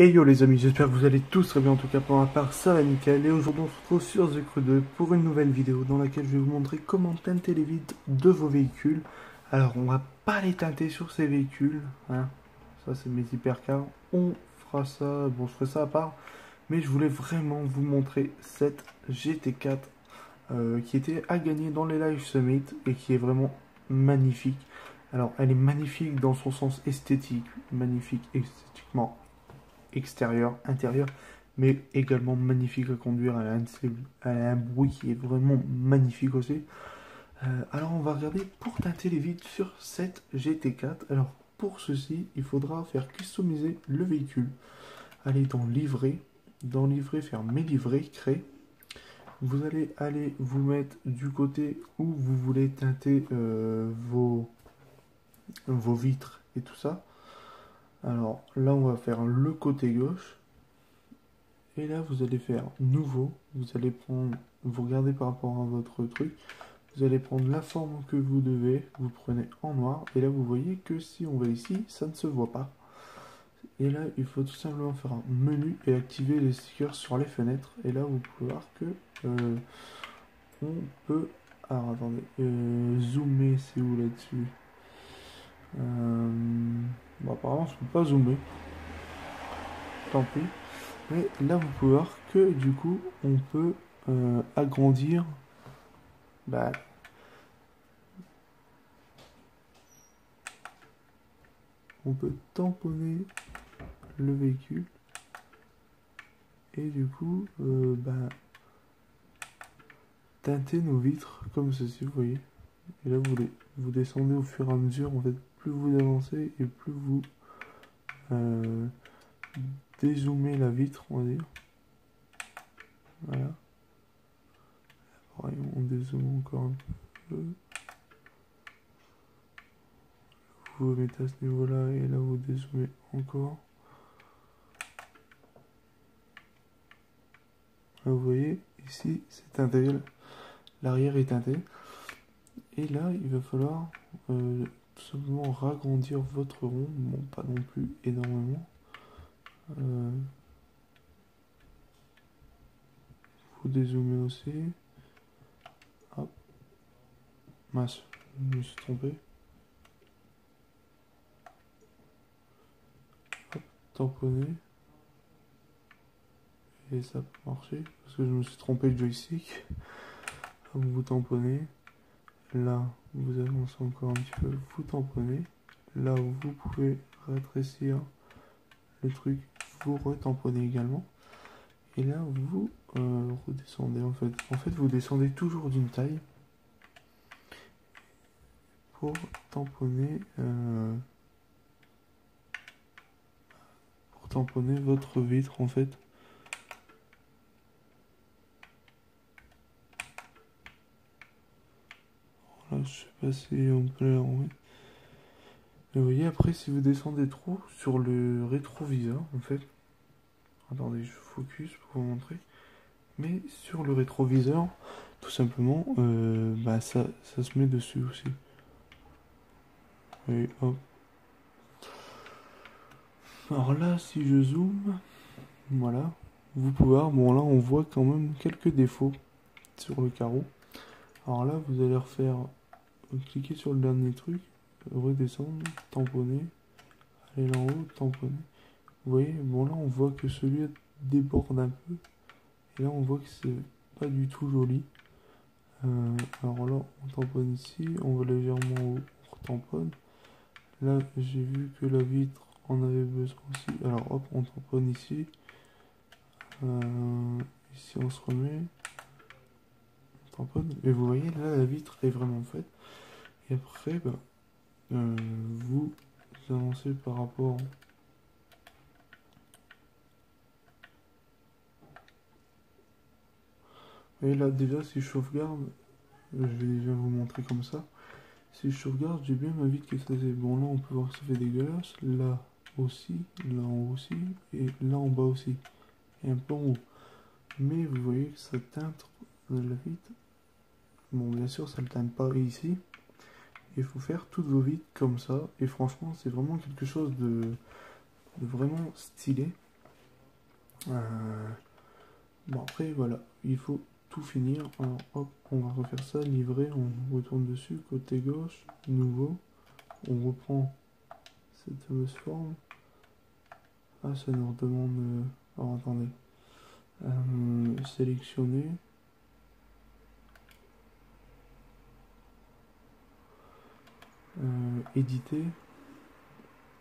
Hey yo les amis, j'espère que vous allez tous très bien, en tout cas pour ma part ça va nickel. Et aujourd'hui on se retrouve sur The Crew 2 pour une nouvelle vidéo dans laquelle je vais vous montrer comment teinter les vitres de vos véhicules. Alors on va pas les teinter sur ces véhicules, hein. Ça c'est mes hypercars, on fera ça, bon je ferai ça à part. Mais je voulais vraiment vous montrer cette GT4 qui était à gagner dans les Live Summit et qui est vraiment magnifique. Alors elle est magnifique dans son sens esthétique, magnifique esthétiquement extérieur, intérieur, mais également magnifique à conduire. Elle a un bruit qui est vraiment magnifique aussi. Alors on va regarder pour teinter les vitres sur cette GT4. Alors pour ceci, il faudra faire customiser le véhicule. Aller dans livrer, faire mes livrets, créer. Vous allez aller vous mettre du côté où vous voulez teinter vos vitres et tout ça. Alors là, on va faire le côté gauche. Et là, vous allez faire nouveau. Vous allez prendre, vous regardez par rapport à votre truc. Vous allez prendre la forme que vous devez. Vous prenez en noir. Et là, vous voyez que si on va ici, ça ne se voit pas. Et là, il faut tout simplement faire un menu et activer les stickers sur les fenêtres. Et là, vous pouvez voir que on peut... Alors, attendez. Zoomer, c'est où là-dessus? Bon, apparemment, je ne peux pas zoomer. Tant pis. Mais là, vous pouvez voir que du coup, on peut agrandir. Bah, on peut tamponner le véhicule. Et du coup, teinter nos vitres comme ceci, vous voyez. Et là, vous descendez au fur et à mesure. En fait, plus vous avancez et plus vous dézoomez la vitre, on va dire. Voilà. Pareil, on dézoome encore un peu. Vous vous mettez à ce niveau-là et là, vous dézoomez encore. Là, vous voyez, ici, c'est teinté. L'arrière est teinté. Et là, il va falloir tout simplement ragrandir votre rond. Bon, pas non plus énormément. Vous dézoomez aussi. Hop. Mince, je me suis trompé. Hop, tamponner. Et ça peut marcher, parce que je me suis trompé de joystick. Hop, vous tamponnez. Là, vous avancez encore un petit peu, vous tamponnez. Là où vous pouvez rétrécir le truc, vous retamponnez également. Et là, vous redescendez en fait. En fait, vous descendez toujours d'une taille pour tamponner votre vitre en fait. Voilà, je sais pas si on peut la remettre. Mais vous voyez, après, si vous descendez trop sur le rétroviseur, en fait, attendez, je focus pour vous montrer. Mais sur le rétroviseur, tout simplement, ça se met dessus aussi. Et hop. Alors là, si je zoome, voilà, vous pouvez voir, bon là, on voit quand même quelques défauts sur le carreau. Alors là, vous allez refaire, cliquer sur le dernier truc, redescendre, tamponner, aller là en haut, tamponner. Vous voyez, bon là, on voit que celui-là déborde un peu. Et là, on voit que c'est pas du tout joli. Alors là, on tamponne ici, on va légèrement haut, on retamponne. Là, j'ai vu que la vitre en avait besoin aussi. Alors hop, on tamponne ici. Ici, on se remet. On tamponne. Et vous voyez, là, la vitre est vraiment faite. Et après, vous avancez par rapport... Et là, déjà, si je sauvegarde, je vais déjà vous montrer comme ça. Si je sauvegarde, j'ai bien ma vitre qui est faite. Bon, là, on peut voir que ça fait dégueulasse. Là aussi, là en haut aussi, et là en bas aussi. Et un peu en haut. Mais vous voyez que ça teinte la vitre. Bon, bien sûr, ça ne teinte pas ici. Il faut faire toutes vos vitres comme ça. Et franchement, c'est vraiment quelque chose de vraiment stylé. Euh, Bon, après, voilà, il faut tout finir. Alors, hop, on va refaire ça, livrer, on retourne dessus, côté gauche, nouveau. On reprend cette fameuse forme. Ah, ça nous redemande... Alors, attendez. Sélectionner. Éditer.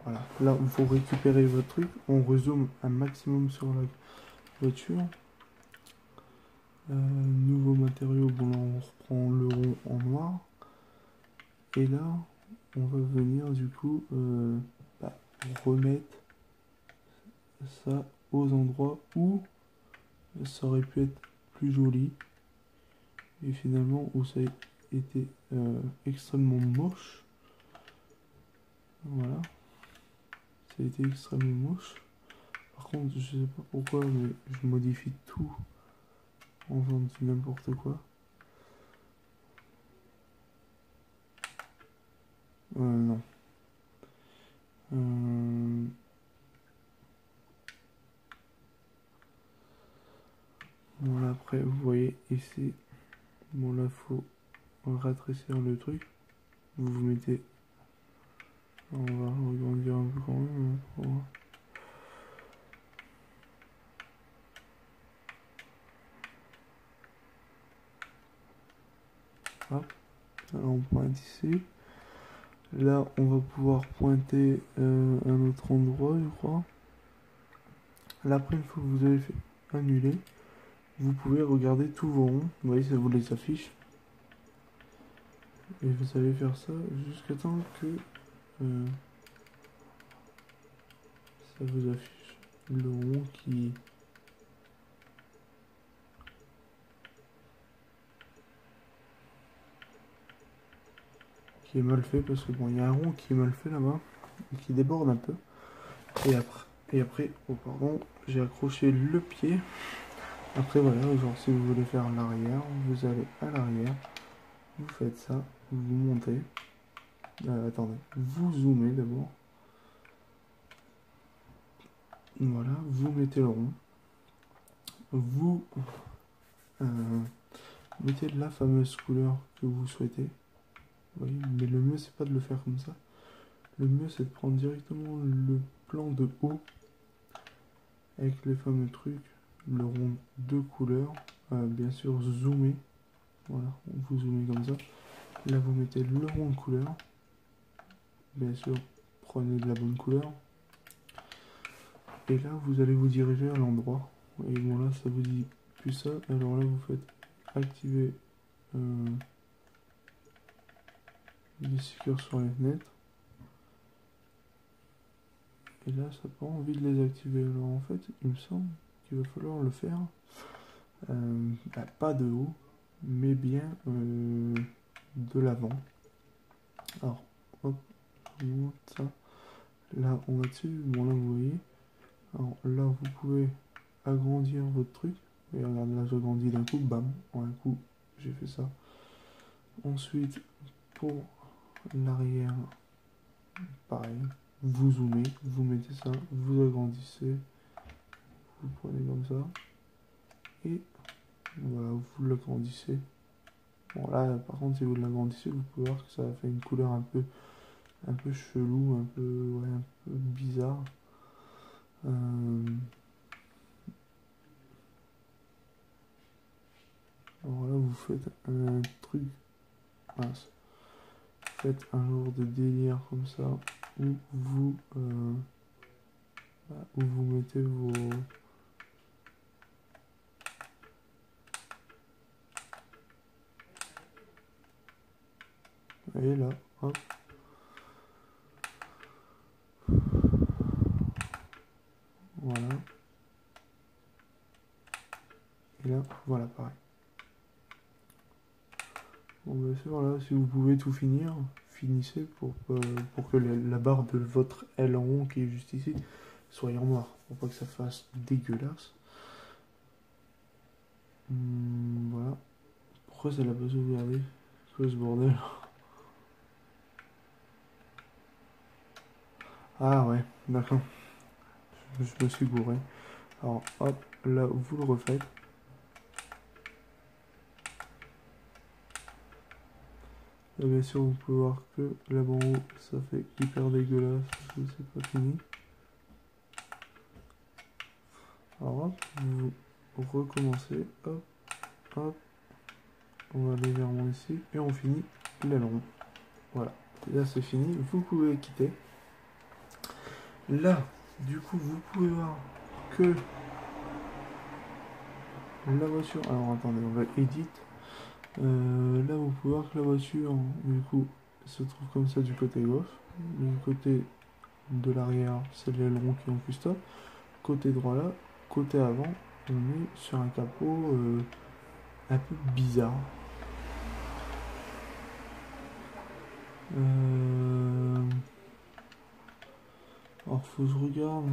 Voilà, là, il faut récupérer votre truc. On rezoome un maximum sur la voiture. Nouveau matériau, bon là on reprend le rond en noir. Et là, on va venir du coup remettre ça aux endroits où ça aurait pu être plus joli. Et finalement où ça a été extrêmement moche. Voilà, ça a été extrêmement moche. Par contre, je sais pas pourquoi, mais je modifie tout en faisant du n'importe quoi. Non. Bon là après vous voyez ici, bon là faut rétrécir le truc. Vous vous mettez, on va agrandir un peu quand même. Hop, alors on pointe ici. Là on va pouvoir pointer un autre endroit je crois. Là après une fois que vous avez fait annuler, vous pouvez regarder tous vos ronds. Vous voyez ça vous les affiche. Et vous allez faire ça jusqu'à temps que ça vous affiche le rond qui est mal fait, parce que bon il y a un rond qui est mal fait là-bas et qui déborde un peu. Et après, oh pardon, j'ai accroché le pied. Après voilà, genre si vous voulez faire l'arrière, vous allez à l'arrière, vous faites ça, vous montez. Attendez, vous zoomez d'abord. Voilà, vous mettez le rond. Vous mettez la fameuse couleur que vous souhaitez. Vous voyez, mais le mieux c'est pas de le faire comme ça. Le mieux c'est de prendre directement le plan de haut avec les fameux trucs, le rond de couleur. Bien sûr zoomer. Voilà, vous zoomez comme ça. Là vous mettez le rond de couleur. Bien sûr, prenez de la bonne couleur. Et là vous allez vous diriger à l'endroit. Et bon là ça vous dit plus ça. Alors là vous faites activer les stickers sur les fenêtres. Et là ça n'a pas envie de les activer. Alors en fait il me semble qu'il va falloir le faire pas de haut, mais bien de l'avant. Alors hop, je vous montre ça. Là on va dessus, bon là vous voyez. Alors là vous pouvez agrandir votre truc. Et regarde là j'agrandis d'un coup, bam, en un coup j'ai fait ça. Ensuite pour l'arrière, pareil, vous zoomez, vous mettez ça, vous agrandissez, vous prenez comme ça, et voilà, vous l'agrandissez. Bon là par contre si vous l'agrandissez, vous pouvez voir que ça fait une couleur un peu chelou, ouais, un peu bizarre. Alors là vous faites un truc, mince, faites un genre de délire comme ça, où vous mettez vos... Et là, hop. Voilà. Et là, voilà, pareil. Bon, bien sûr, là, si vous pouvez tout finir, finissez pour que la barre de votre L en haut, qui est juste ici, soit en noir. Pour pas que ça fasse dégueulasse. Voilà. Pourquoi ça l'a pas sauvegardé? Quoi ce bordel? Ah ouais, d'accord. Je me suis gouré. Alors hop, là vous le refaites. Là bien sûr vous pouvez voir que là-bas en haut ça fait hyper dégueulasse parce que c'est pas fini. Alors hop, vous recommencez, hop, hop, on va légèrement ici et on finit l'aileron. Voilà, là c'est fini, vous pouvez quitter. Là, du coup, vous pouvez voir que la voiture... Alors attendez, on va edit. Là, vous pouvez voir que la voiture, du coup, se trouve comme ça du côté gauche. Du côté de l'arrière, c'est l'aileron qui est en custom. Côté droit là, côté avant, on est sur un capot un peu bizarre. Alors, faut que je regarde.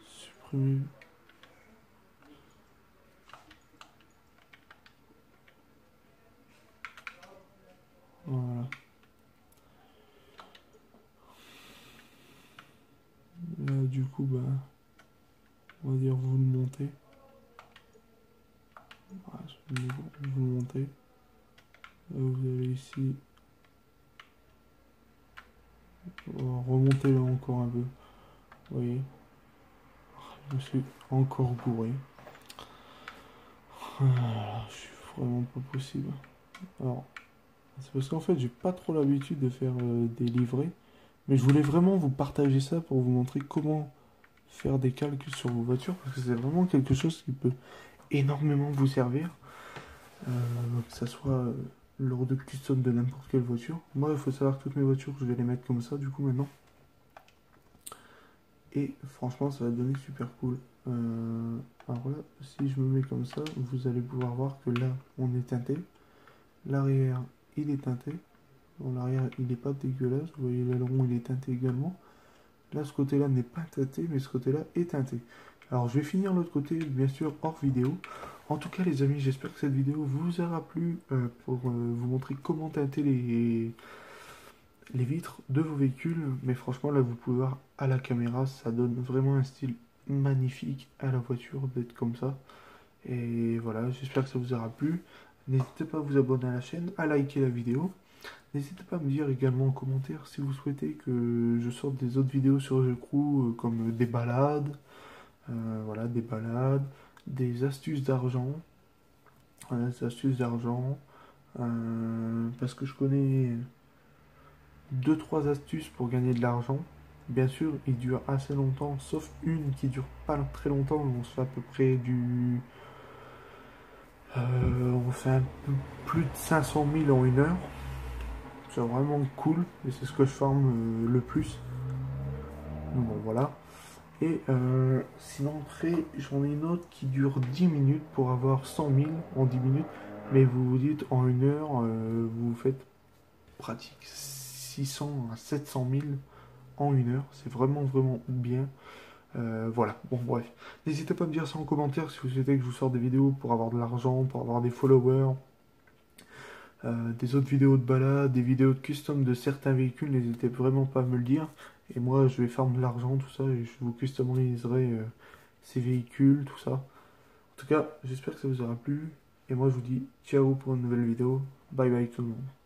Supprimer. Voilà. Là, du coup, bah, on va dire vous le montez. Voilà, vous le montez. Là, vous allez ici. On va remonter là encore un peu. Vous voyez, je me suis encore gouré. Ah, je suis vraiment pas possible. Alors, c'est parce qu'en fait, j'ai pas trop l'habitude de faire des livrets. Mais je voulais vraiment vous partager ça pour vous montrer comment faire des calculs sur vos voitures. Parce que c'est vraiment quelque chose qui peut énormément vous servir. Que ça soit lors de custom de n'importe quelle voiture. Moi, il faut savoir que toutes mes voitures, je vais les mettre comme ça, du coup, maintenant. Et franchement, ça va donner super cool. Alors là, si je me mets comme ça, vous allez pouvoir voir que là, on est teinté. L'arrière, il est teinté. Bon, l'arrière, il n'est pas dégueulasse. Vous voyez, l'aileron, il est teinté également. Là, ce côté-là n'est pas teinté, mais ce côté-là est teinté. Alors, je vais finir l'autre côté, bien sûr, hors vidéo. En tout cas, les amis, j'espère que cette vidéo vous aura plu pour vous montrer comment teinter les vitres de vos véhicules. Mais franchement, là, vous pouvez voir à la caméra, ça donne vraiment un style magnifique à la voiture d'être comme ça. Et voilà, j'espère que ça vous aura plu. N'hésitez pas à vous abonner à la chaîne, à liker la vidéo. N'hésitez pas à me dire également en commentaire si vous souhaitez que je sorte des autres vidéos sur The Crew, comme des balades, voilà, des balades, des astuces d'argent, voilà, des astuces d'argent, parce que je connais deux trois astuces pour gagner de l'argent. Bien sûr, ils durent assez longtemps, sauf une qui dure pas très longtemps, on se fait à peu près on fait un peu plus de 500 000 en une heure. C'est vraiment cool et c'est ce que je forme le plus. Bon voilà. Et sinon après j'en ai une autre qui dure 10 minutes pour avoir 100 000 en 10 minutes. Mais vous vous dites en une heure vous faites pratique 600 à 700 000 en une heure. C'est vraiment bien. Voilà, bon bref. N'hésitez pas à me dire ça en commentaire si vous souhaitez que je vous sorte des vidéos pour avoir de l'argent, pour avoir des followers. Des autres vidéos de balade, des vidéos de custom de certains véhicules, n'hésitez vraiment pas à me le dire. Et moi, je vais faire de l'argent, tout ça, et je vous customiserai ces véhicules, tout ça. En tout cas, j'espère que ça vous aura plu. Et moi, je vous dis ciao pour une nouvelle vidéo. Bye bye tout le monde.